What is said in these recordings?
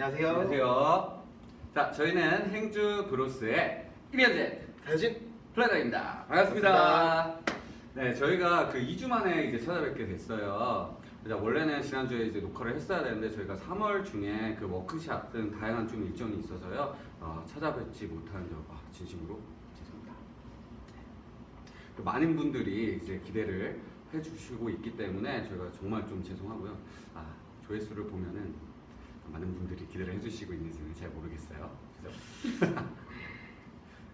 안녕하세요. 안녕하세요. 자, 저희는 행주 브로스의 이면재 사진 플래너입니다. 반갑습니다. 네, 저희가 그 2주 만에 이제 찾아뵙게 됐어요. 원래는 지난주에 이제 녹화를 했어야 되는데 저희가 3월 중에 그 워크샵 등 다양한 좀 일정이 있어서요. 찾아뵙지 못한 점 진심으로 죄송합니다. 많은 분들이 이제 기대를 해주시고 있기 때문에 저희가 정말 좀 죄송하고요. 조회수를 보면은 많은 분들이 기대를 해주시고 있는지는 잘 모르겠어요. 그죠?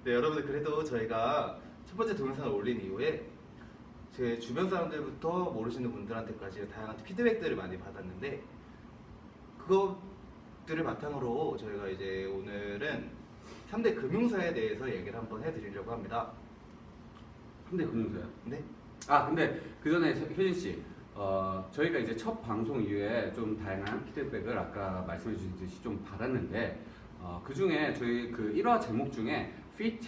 네, 여러분들 그래도 저희가 첫 번째 동영상을 올린 이후에 제 주변 사람들부터 모르시는 분들한테까지 다양한 피드백들을 많이 받았는데 그것들을 바탕으로 저희가 이제 오늘은 3대 금융사에 대해서 얘기를 한번 해드리려고 합니다. 3대 금융사요? 네? 근데 그 전에 효진 씨, 저희가 이제 첫 방송 이후에 좀 다양한 피드백을 아까 말씀해 주셨듯이 좀 받았는데, 그 중에 저희 그 1화 제목 중에 fit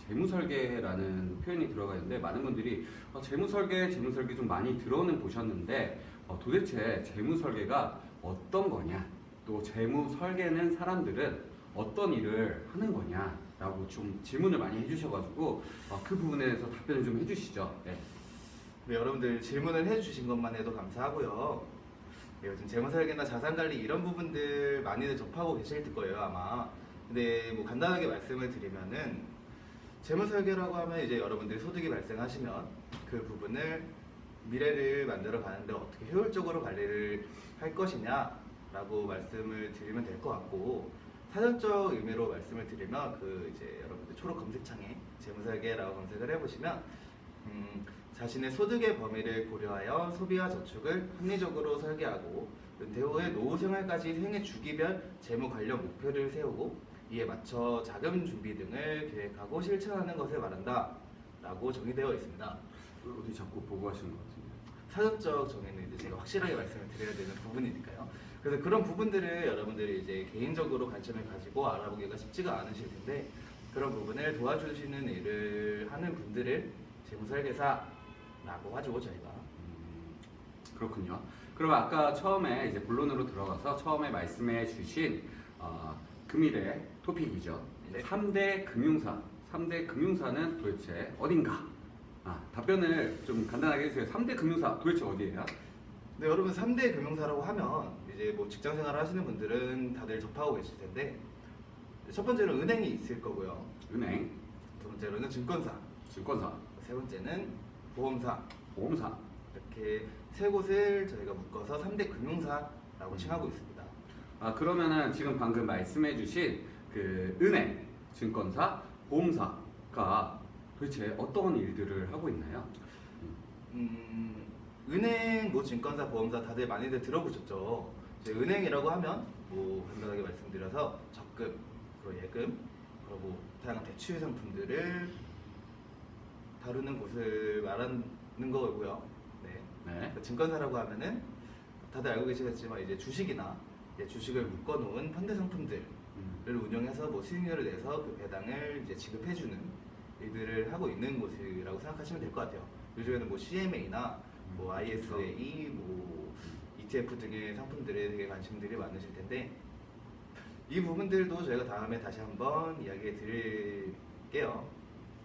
재무설계라는 표현이 들어가 있는데, 많은 분들이 재무설계 좀 많이 들어는 보셨는데, 도대체 재무설계가 어떤 거냐, 또 재무설계는 사람들은 어떤 일을 하는 거냐 라고 좀 질문을 많이 해주셔가지고 그 부분에 대해서 답변을 좀 해주시죠. 네. 네, 여러분들 질문을 해주신 것만 해도 감사하고요. 네, 요즘 재무설계나 자산관리 이런 부분들 많이들 접하고 계실 거예요 아마. 근데 뭐 간단하게 말씀을 드리면은 재무설계라고 하면 이제 여러분들이 소득이 발생하시면 그 부분을 미래를 만들어 가는데 어떻게 효율적으로 관리를 할 것이냐라고 말씀을 드리면 될 것 같고, 사전적 의미로 말씀을 드리면 그 이제 여러분들 초록 검색창에 재무설계라고 검색을 해보시면 자신의 소득의 범위를 고려하여 소비와 저축을 합리적으로 설계하고 은퇴 후의 노후 생활까지 생애 주기별 재무 관련 목표를 세우고 이에 맞춰 자금 준비 등을 계획하고 실천하는 것을 말한다 라고 정의되어 있습니다. 어디 자꾸 보고 하시는 것 같은데. 사전적 정의는 이제 제가 확실하게 말씀을 드려야 되는 부분이니까요. 그래서 그런 부분들을 여러분들이 이제 개인적으로 관점을 가지고 알아보기가 쉽지가 않으실 텐데, 그런 부분을 도와주시는 일을 하는 분들을 재무설계사라고 하죠, 저희가. 그렇군요. 그럼 아까 처음에 이제 본론으로 들어가서 처음에 말씀해 주신 금일의 토픽이죠. 네. 3대 금융사. 3대 금융사는 도대체 어딘가? 답변을 좀 간단하게 해주세요. 3대 금융사 도대체 어디예요? 네, 여러분 3대 금융사라고 하면 이제 뭐 직장 생활을 하시는 분들은 다들 접하고 계실 텐데, 첫 번째는 은행이 있을 거고요. 은행, 두 번째로는 증권사, 증권사, 세 번째는 보험사. 보험사. 이렇게 세 곳을 저희가 묶어서 3대 금융사라고 칭하고 있습니다. 그러면은 지금 방금 말씀해 주신 그 은행, 증권사, 보험사가 도대체 어떤 일들을 하고 있나요? 은행, 뭐 증권사, 보험사 다들 많이들 들어보셨죠? 이제 은행이라고 하면 뭐 간단하게 말씀드려서 적금, 그리고 예금, 그리고 다양한 대출 상품들을 다루는 곳을 말하는 거고요. 네. 네. 증권사라고 하면은 다들 알고 계시겠지만 이제 주식이나 이제 주식을 묶어놓은 펀드 상품들을 운영해서 뭐 수익률을 내서 그 배당을 이제 지급해주는 일들을 하고 있는 곳이라고 생각하시면 될 것 같아요. 요즘에는 뭐 CMA나 뭐 ISA, 뭐 ETF 등의 상품들에 되게 관심들이 많으실 텐데, 이 부분들도 저희가 다음에 다시 한번 이야기해 드릴게요.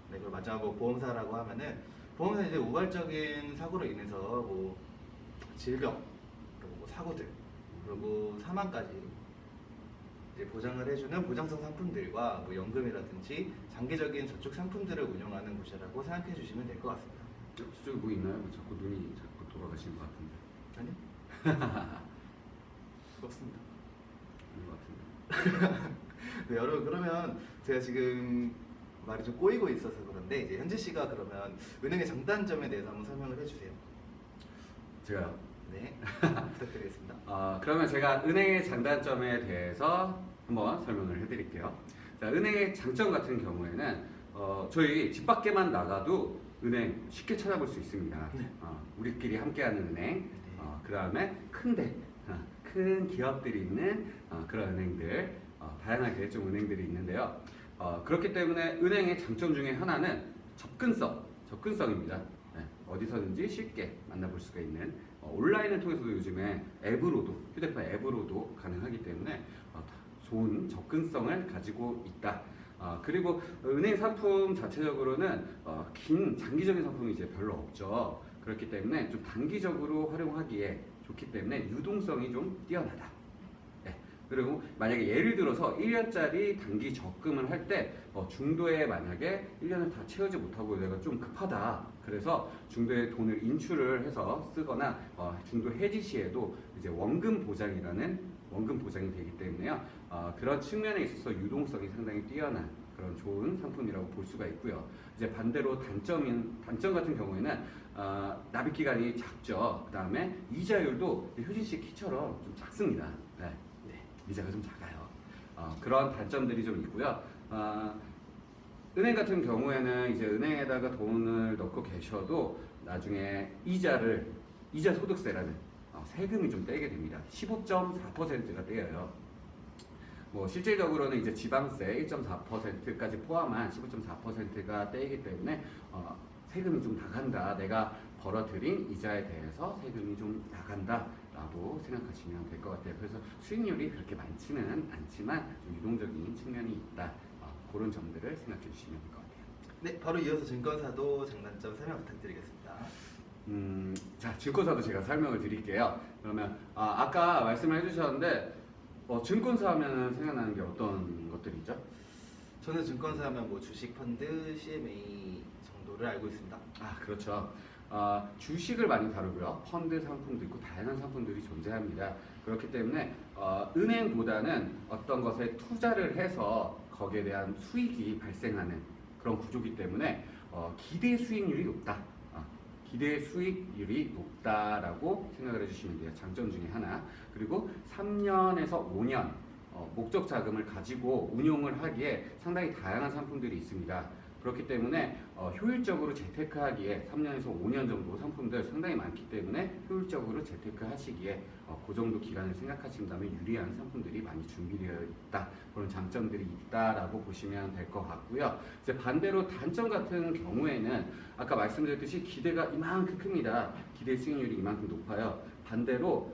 네, 그리고 마지막으로 보험사라고 하면은 보험사는 이제 우발적인 사고로 인해서 뭐 질병, 그리고 뭐 사고들, 그리고 사망까지 이제 보장을 해주는 보장성 상품들과 뭐 연금이라든지 장기적인 저축 상품들을 운영하는 곳이라고 생각해 주시면 될 것 같습니다. 저쪽에 뭐 있나요? 자꾸 눈이 자꾸 돌아가시는 것 같은데. 아니요? 없습니다. 있는 것 같은데. 네, 여러분 그러면 제가 지금 말이 좀 꼬이고 있어서 그런데 이제 현지 씨가 그러면 은행의 장단점에 대해서 한번 설명을 해주세요. 제가요? 네, 부탁드리겠습니다. 그러면 제가 은행의 장단점에 대해서 한번 설명을 해드릴게요. 자, 은행의 장점 같은 경우에는 저희 집 밖에만 나가도 은행 쉽게 찾아볼 수 있습니다. 네. 우리끼리 함께하는 은행, 네. 그 다음에 큰 기업들이 있는 그런 은행들, 다양하게 좀 은행들이 있는데요. 그렇기 때문에 은행의 장점 중에 하나는 접근성입니다. 네, 어디서든지 쉽게 만나볼 수가 있는 온라인을 통해서도 요즘에 앱으로도 휴대폰 앱으로도 가능하기 때문에 좋은 접근성을 가지고 있다. 그리고 은행 상품 자체적으로는 긴 장기적인 상품이 이제 별로 없죠. 그렇기 때문에 좀 단기적으로 활용하기에 좋기 때문에 유동성이 좀 뛰어나다. 네. 그리고 만약에 예를 들어서 1년짜리 단기 적금을 할 때 중도에 만약에 1년을 다 채우지 못하고 내가 좀 급하다. 그래서 중도에 돈을 인출을 해서 쓰거나 중도 해지 시에도 이제 원금 보장이 되기 때문에요. 그런 측면에 있어서 유동성이 상당히 뛰어난 그런 좋은 상품이라고 볼 수가 있고요. 이제 반대로 단점 같은 경우에는 납입 기간이 작죠. 그 다음에 이자율도 효진 씨 키처럼 좀 작습니다. 네. 이자가 좀 작아요. 그런 단점들이 좀 있고요. 은행 같은 경우에는 이제 은행에다가 돈을 넣고 계셔도 나중에 이자 소득세라는 세금이 좀 떼게 됩니다. 15.4%가 떼여요. 뭐 실질적으로는 이제 지방세 1.4%까지 포함한 15.4%가 떼이기 때문에 세금이 좀 나간다. 내가 벌어들인 이자에 대해서 세금이 좀 나간다라고 생각하시면 될 것 같아요. 그래서 수익률이 그렇게 많지는 않지만 좀 유동적인 측면이 있다. 그런 점들을 생각해 주시면 될 것 같아요. 네, 바로 이어서 증권사도 장단점 설명 부탁드리겠습니다. 자, 증권사도 제가 설명을 드릴게요. 그러면 아까 말씀을 해주셨는데 증권사 하면 생각나는 게 어떤 것들이죠? 저는 증권사 하면 뭐 주식, 펀드, CMA 정도를 알고 있습니다. 그렇죠. 주식을 많이 다루고요. 펀드 상품도 있고 다양한 상품들이 존재합니다. 그렇기 때문에 은행보다는 어떤 것에 투자를 해서 거기에 대한 수익이 발생하는 그런 구조이기 때문에 기대 수익률이 높다. 기대 수익률이 높다라고 생각을 해주시면 돼요. 장점 중에 하나. 그리고 3년에서 5년 목적 자금을 가지고 운용을 하기에 상당히 다양한 상품들이 있습니다. 그렇기 때문에 효율적으로 재테크하기에 3년에서 5년 정도 상품들 상당히 많기 때문에 효율적으로 재테크하시기에 그 정도 기간을 생각하신다면 유리한 상품들이 많이 준비되어 있다. 그런 장점들이 있다라고 보시면 될 것 같고요. 이제 반대로 단점 같은 경우에는 아까 말씀드렸듯이 기대가 이만큼 큽니다. 기대 수익률이 이만큼 높아요. 반대로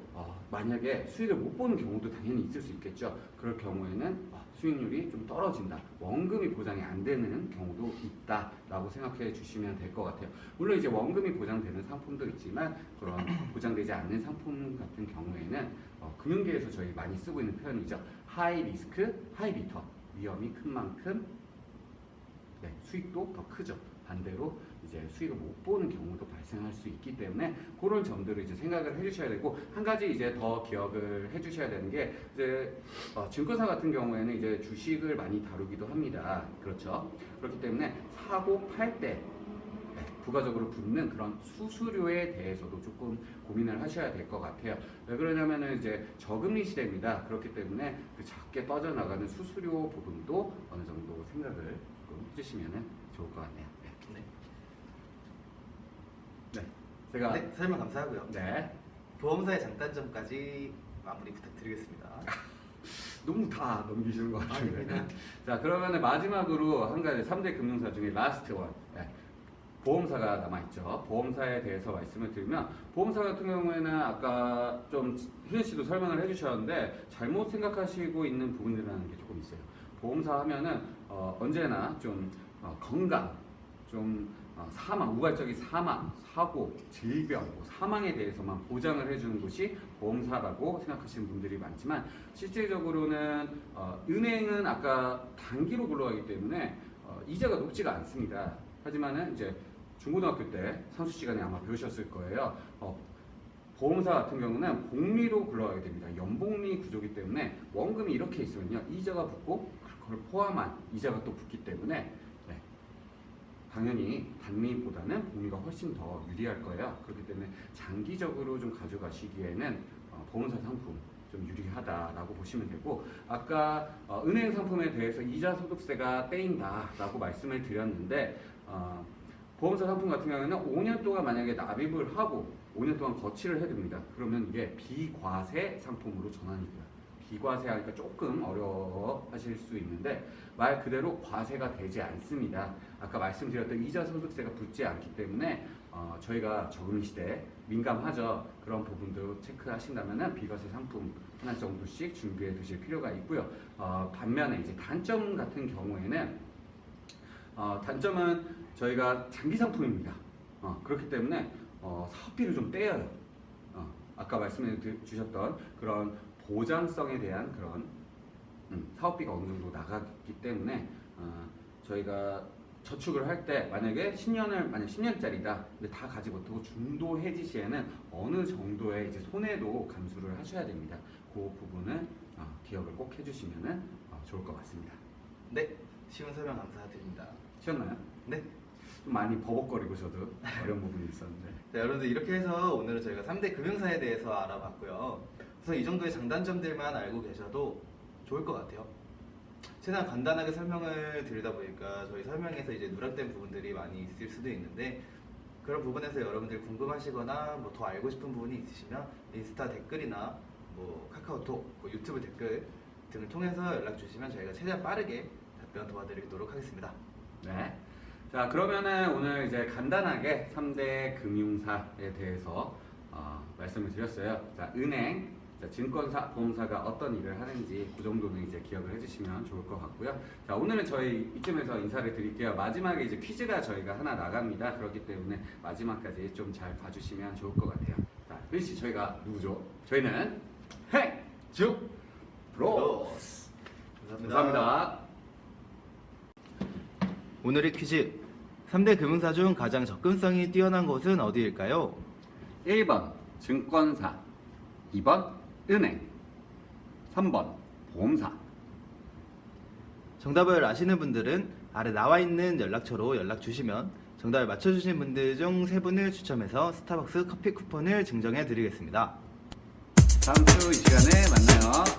만약에 수익을 못 보는 경우도 당연히 있을 수 있겠죠. 그럴 경우에는 수익률이 좀 떨어진다. 원금이 보장이 안 되는 경우도 있다라고 생각해 주시면 될 것 같아요. 물론 이제 원금이 보장되는 상품도 있지만 그런 보장되지 않는 상품 같은 경우에는 금융계에서 저희 많이 쓰고 있는 표현이죠. 하이 리스크, 하이 리턴. 위험이 큰 만큼 수익도 더 크죠. 반대로 이제 수익을 못 보는 경우도 발생할 수 있기 때문에 그런 점들을 이제 생각을 해주셔야 되고 한 가지 이제 더 기억을 해주셔야 되는 게 이제 증권사 같은 경우에는 이제 주식을 많이 다루기도 합니다. 그렇죠. 그렇기 때문에 사고 팔 때 부가적으로 붙는 그런 수수료에 대해서도 조금 고민을 하셔야 될 것 같아요. 왜 그러냐면은 이제 저금리 시대입니다. 그렇기 때문에 그 작게 빠져나가는 수수료 부분도 어느 정도 생각을 조금 해주시면 좋을 것 같네요. 제가 설명 감사하고요. 네. 보험사의 장단점까지 마무리 부탁드리겠습니다. 너무 다 넘기시는 것 같은데. 아닙니다. 자, 그러면 마지막으로 한 가지 3대 금융사 중에 라스트 원. 보험사가 남아있죠. 보험사에 대해서 말씀을 드리면 보험사 같은 경우에는 아까 좀 희은 씨도 설명을 해주셨는데 잘못 생각하시고 있는 부분이라는 게 조금 있어요. 보험사 하면은 언제나 좀 건강, 좀 사망, 우발적인 사망, 사고, 질병, 사망에 대해서만 보장을 해주는 곳이 보험사라고 생각하시는 분들이 많지만 실질적으로는 은행은 아까 단기로 굴러가기 때문에 이자가 높지가 않습니다. 하지만은 이제 중고등학교 때 산수 시간에 아마 배우셨을 거예요. 보험사 같은 경우는 복리로 굴러가게 됩니다. 연복리 구조이기 때문에 원금이 이렇게 있으면요 이자가 붙고 그걸 포함한 이자가 또 붙기 때문에 당연히 단리보다는 복리가 훨씬 더 유리할 거예요. 그렇기 때문에 장기적으로 좀 가져가시기에는 보험사 상품 좀 유리하다라고 보시면 되고 아까 은행 상품에 대해서 이자 소득세가 떼인다라고 말씀을 드렸는데 보험사 상품 같은 경우에는 5년 동안 만약에 납입을 하고 5년 동안 거치를 해둡니다. 그러면 이게 비과세 상품으로 전환이 돼요. 비과세하니까 조금 어려워하실 수 있는데 말 그대로 과세가 되지 않습니다. 아까 말씀드렸던 이자 소득세가 붙지 않기 때문에 저희가 적응 시대에 민감하죠. 그런 부분도 체크하신다면 비과세 상품 하나 정도씩 준비해 두실 필요가 있고요. 반면에 이제 단점 같은 경우에는 단점은 저희가 장기 상품입니다. 그렇기 때문에 사업비를 좀 떼어요. 아까 말씀해 주셨던 그런 보장성에 대한 그런 사업비가 어느 정도 나가기 때문에 저희가 저축을 할 때 만약에 10년짜리다 근데 다 가지 못하고 중도 해지 시에는 어느 정도의 이제 손해도 감수를 하셔야 됩니다. 그 부분은 기억을 꼭 해주시면 좋을 것 같습니다. 네, 쉬운 설명 감사드립니다. 쉬었나요? 네. 좀 많이 버벅거리고 저도 어려운 부분이 있었는데. 자, 여러분들 이렇게 해서 오늘은 저희가 3대 금융사에 대해서 알아봤고요. 우선 이 정도의 장단점들만 알고 계셔도 좋을 것 같아요. 최대한 간단하게 설명을 드리다 보니까 저희 설명에서 이제 누락된 부분들이 많이 있을 수도 있는데 그런 부분에서 여러분들 궁금하시거나 뭐 더 알고 싶은 부분이 있으시면 인스타 댓글이나 뭐 카카오톡, 뭐 유튜브 댓글 등을 통해서 연락 주시면 저희가 최대한 빠르게 답변 도와드리도록 하겠습니다. 네. 자, 그러면은 오늘 이제 간단하게 3대 금융사에 대해서 말씀을 드렸어요. 자, 은행, 자, 증권사, 보험사가 어떤 일을 하는지 그 정도는 이제 기억을 해주시면 좋을 것 같고요. 자, 오늘은 저희 이쯤에서 인사를 드릴게요. 마지막에 이제 퀴즈가 저희가 하나 나갑니다. 그렇기 때문에 마지막까지 좀 잘 봐주시면 좋을 것 같아요. 자, 글씨 저희가 누구죠? 저희는 행주 브로스. 감사합니다. 오늘의 퀴즈 3대 금융사 중 가장 접근성이 뛰어난 곳은 어디일까요? 1번 증권사, 2번 은행, 3번 보험사. 정답을 아시는 분들은 아래 나와 있는 연락처로 연락 주시면 정답을 맞춰주신 분들 중 3분을 추첨해서 스타벅스 커피 쿠폰을 증정해 드리겠습니다. 다음 주 이 시간에 만나요.